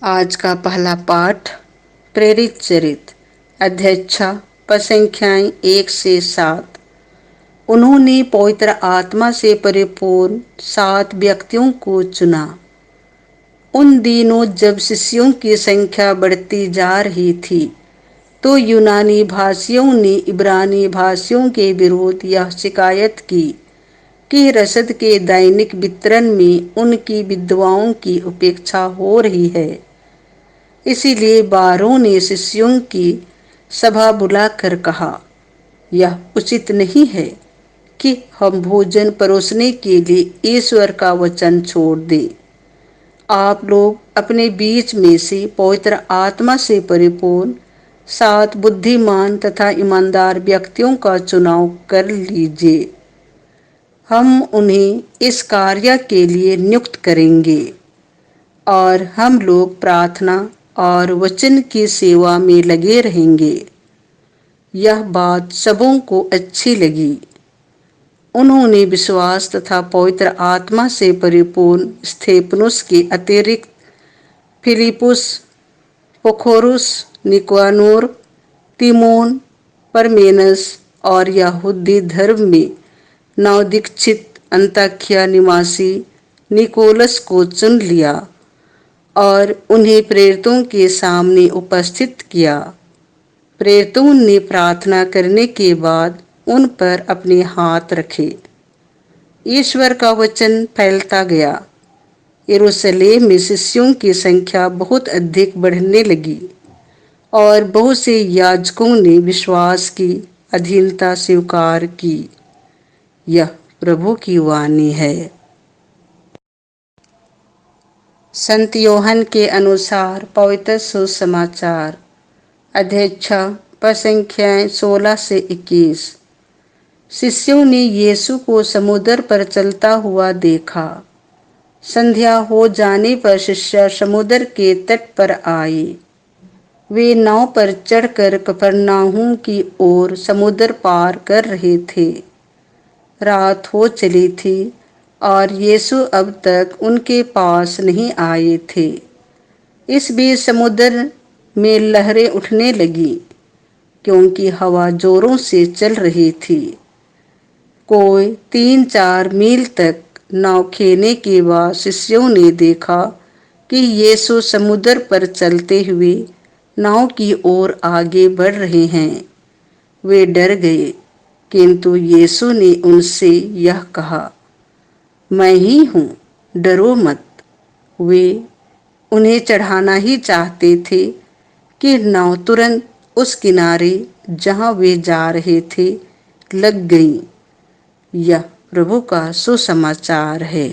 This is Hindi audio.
आज का पहला पाठ प्रेरित चरित अध्याय 6 पद संख्याएं 1 से 7। उन्होंने पवित्र आत्मा से परिपूर्ण 7 व्यक्तियों को चुना। उन दिनों जब शिष्यों की संख्या बढ़ती जा रही थी, तो यूनानी भाषियों ने इब्रानी भाषियों के विरुद्ध यह शिकायत की कि रसद के दैनिक वितरण में उनकी विधवाओं की उपेक्षा हो रही है। इसीलिए बारों ने शिष्यों की सभा बुलाकर कहा, यह उचित नहीं है कि हम भोजन परोसने के लिए ईश्वर का वचन छोड़ दें। आप लोग अपने बीच में से पवित्र आत्मा से परिपूर्ण 7 बुद्धिमान तथा ईमानदार व्यक्तियों का चुनाव कर लीजिए। हम उन्हें इस कार्य के लिए नियुक्त करेंगे और हम लोग प्रार्थना और वचन की सेवा में लगे रहेंगे। यह बात सबों को अच्छी लगी। उन्होंने विश्वास तथा पवित्र आत्मा से परिपूर्ण स्तेफनुस के अतिरिक्त फिलिपुस, प्रोखोरुस, निकानोर, तिमोन, परमेनस और यहूदी धर्म में नवदीक्षित अंताख्या निवासी निकोलस को चुन लिया और उन्हें प्रेरितों के सामने उपस्थित किया। प्रेरितों ने प्रार्थना करने के बाद उन पर अपने हाथ रखे। ईश्वर का वचन फैलता गया। यरूशलेम में शिष्यों की संख्या बहुत अधिक बढ़ने लगी और बहुत से याजकों ने विश्वास की अधीनता स्वीकार की। यह प्रभु की वाणी है। संत योहन के अनुसार पवित्र सुसमाचार अध्याय 6 पद संख्याएं 16 से 21। शिष्यों ने यीशु को समुद्र पर चलता हुआ देखा। संध्या हो जाने पर शिष्य समुद्र के तट पर आए। वे नाव पर चढ़कर कफरनहूम की ओर समुद्र पार कर रहे थे। रात हो चली थी और यीशु अब तक उनके पास नहीं आए थे। इस बीच समुद्र में लहरें उठने लगी, क्योंकि हवा जोरों से चल रही थी। कोई 3-4 मील तक नाव खेने के बाद शिष्यों ने देखा कि यीशु समुद्र पर चलते हुए नाव की ओर आगे बढ़ रहे हैं। वे डर गए, किंतु यीशु ने उनसे यह कहा, मैं ही हूँ, डरो मत। वे उन्हें चढ़ाना ही चाहते थे कि नाव तुरंत उस किनारे जहाँ वे जा रहे थे लग गई। यह प्रभु का सुसमाचार है।